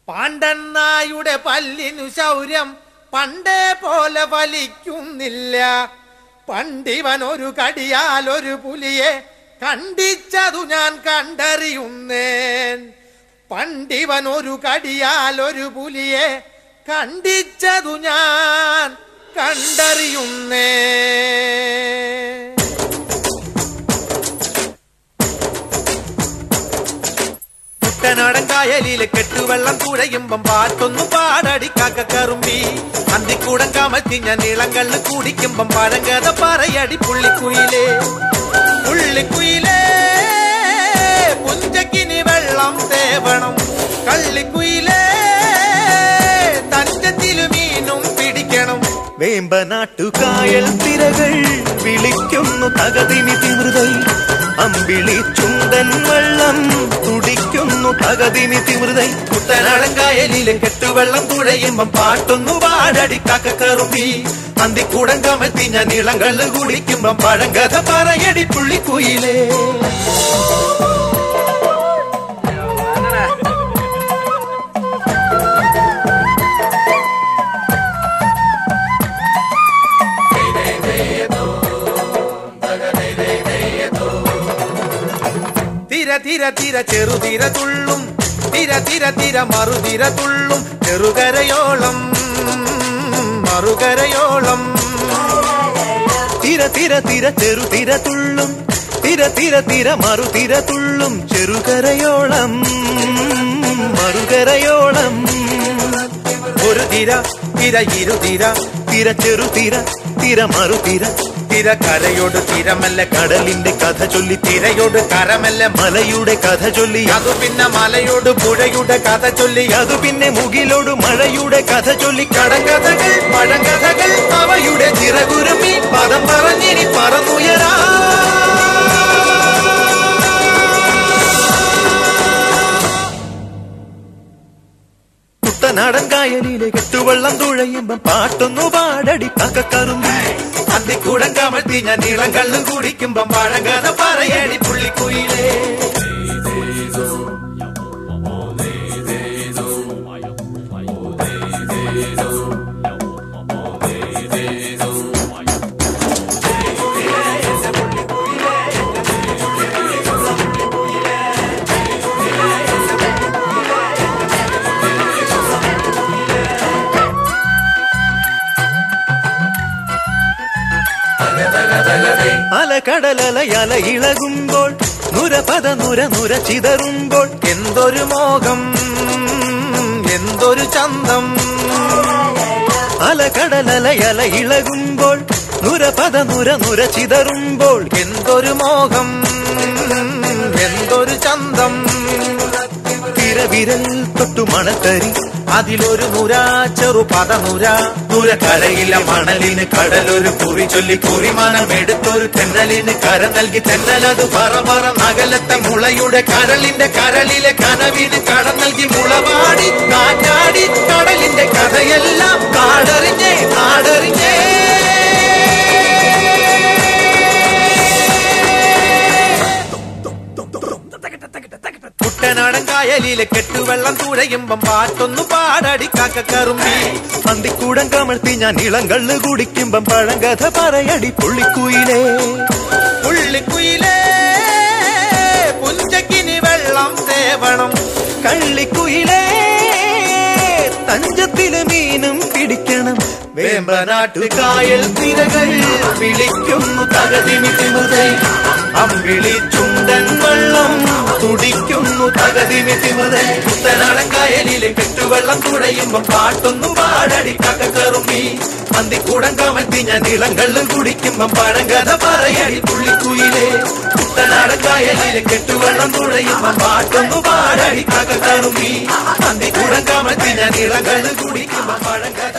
പാണ്ടന്നായുടെ പല്ലിനു ശൗര്യം പണ്ടേ പോലെ ഫലിക്കുന്നില്ല. പണ്ടിവൻ ഒരു കടിയാൽ ഒരു പുലിയെ കണ്ടിച്ചതു ഞാൻ കണ്ടറിയുന്നേൻ. പണ്ടിവൻ ഒരു കടിയാൽ ഒരു പുലിയെ കണ്ടിച്ചതു ഞാൻ കണ്ടറിയുന്നേൻ. കുട്ടനാടൻ കായലിലെ കെട്ടുവെള്ളം കുഴയുമ്പം പാട്ടൊന്നു പാടടി കാക്കക്കറുമ്പി. അന്തിക്കൂടം കമത്തി ഞാൻ ഇളങ്കള്ള് കുടിക്കുമ്പം പഴങ്കഥ പറയടി പുള്ളിക്കുയിലേ. പുള്ളിക്കുയിലേ പുഞ്ചക്കിനി വെള്ളം തേവണം. കള്ളിക്കുയിലേ തഞ്ചത്തിലു മീനും പിടിക്കണം. വേമ്പനാട്ടുകായൽ തിരകൾ വിളിക്കുന്നു തകതിനി തിമൃതൈ. അമ്പിളി ചുണ്ടൻ വെള്ളം തുടിക്കുന്നു തകതിനി തിമൃതൈ. കുട്ടനാടൻ കായലിലെ കെട്ടുവെള്ളം തുഴയുമ്പം പാട്ടൊന്നു പാടടി കാക്കക്കറുമ്പി. അന്തിക്കൂടം കമത്തി ഞാൻ ഇളങ്കള്ള് കുടിക്കുമ്പം പഴങ്കഥ പറയടി പുള്ളിക്കുയിലേ. തിര തിര തിര ചെറുതിര തുള്ളും, തിര തിര തിര മറുതിര തുള്ളും. ചെറുകരയോളം മറുകരയോളം. തിര തിര തിര ചെറുതിര തുള്ളും, തിര തിര തിര മറുതിര തുള്ളും. ചെറുകരയോളം മറുകരയോളം. ഒരു തിര തിര ഇരുതിര, തിര ചെറുതിര തിര മറുതിര. തിര കരയോട് തിരമല്ല കടലിന്റെ കഥ ചൊല്ലി, തിരയോട് കരമല്ല മലയുടെ കഥ ചൊല്ലി. അതു പിന്നെ മലയോട് പുഴയുടെ കഥ ചൊല്ലി. അതു പിന്നെ മുകിലോട് മഴയുടെ കഥ ചൊല്ലി. കടങ്കഥകൾ പഴങ്കഥകൾ അവയുടെ ചിറകുരുമി പദം പറഞ്ഞിനി പറന്നുയരാ. കുട്ടനാടൻ കായലിലെ കെട്ടുവെള്ളം തുഴയുമ്പം പാട്ടൊന്നു പാടടി കാക്കക്കറുമ്പി. അന്തിക്കൂടം കമത്തി ഞാൻ ഇളങ്കള്ള് കുടിക്കുമ്പം പഴങ്കഥ പറയടി പുള്ളിക്കുയിലേ. അലകടലല ഇളകുമ്പോൾ നുരപദ നുര നുര ചിതറുമ്പോൾ. എന്തൊരു മോഹം എന്തൊരു ചന്തം. അലകടലല ഇളകുമ്പോൾ നുരപദ നുര നുര ചിതറുമ്പോൾ. എന്തൊരു മോഹം എന്തൊരു ചന്തം. തിരവിരൽ തൊട്ടു മണത്തരി അതിലൊരു നുര ചെറു പദനുര. കരയില മണലിന് കടലൊരു കുറി ചൊല്ലി. കുറിമാനം എടുത്തൊരു തെന്നലിന് കര നൽകി. തെന്നലത് പറ പറ നഗലത്തെ മുളയുടെ കരളിന്റെ കരളിലെ കനവിന് കട നൽകി. മുളവാടി കാറ്റാടി കടലിന്റെ കഥയെല്ലാം കാടറിഞ്ഞേ നാടറിഞ്ഞേ. കുട്ടനാടൻ കായലിലെ കെട്ടുവെള്ളം തുഴയുമ്പം പാട്ടൊന്നു പാടടി കാക്കക്കറുമ്പി. അന്തിക്കൂടം കമഴ്ത്തി ഞാൻ ഇളങ്കള്ള് കുടിക്കുമ്പം പഴങ്കഥ പറയടി പുള്ളിക്കുയിലേ. പുള്ളിക്കുയിലേ പുഞ്ചക്കിനി വെള്ളം തേവണം. കള്ളിക്കുയിലേ തഞ്ചത്തില് മീനും പിടിക്കണം. വേമ്പനാട്ടുകായൽ തിരകൾ വിളിക്കുന്നു തകതിനി തിമൃതൈ. അമ്പിളി ചുണ്ടൻ വെള്ളം തുടിക്കുന്നു തകതിനി തിമൃതൈ. കുട്ടനാടൻ കായലിലെ കെട്ടുവെള്ളം തുഴയുമ്പം പാട്ടൊന്നും പാടടി കാക്കക്കറുമ്പി. അന്തിക്കൂടം കമത്തി ഞാൻ ഇളങ്കള്ള് കുടിക്കുമ്പം പഴങ്കഥ പറയടി പുള്ളിക്കുയിലേ. കുട്ടനാടൻ കായലിലെ കെട്ടുവെള്ളം തുഴയുമ്പം പാട്ടൊന്നു പാടടി കാക്കക്കറുമ്പി. അന്തിക്കൂടം കമത്തി ഞാൻ ഇളങ്കള്ള് കുടിക്കുമ്പം പഴങ്കഥ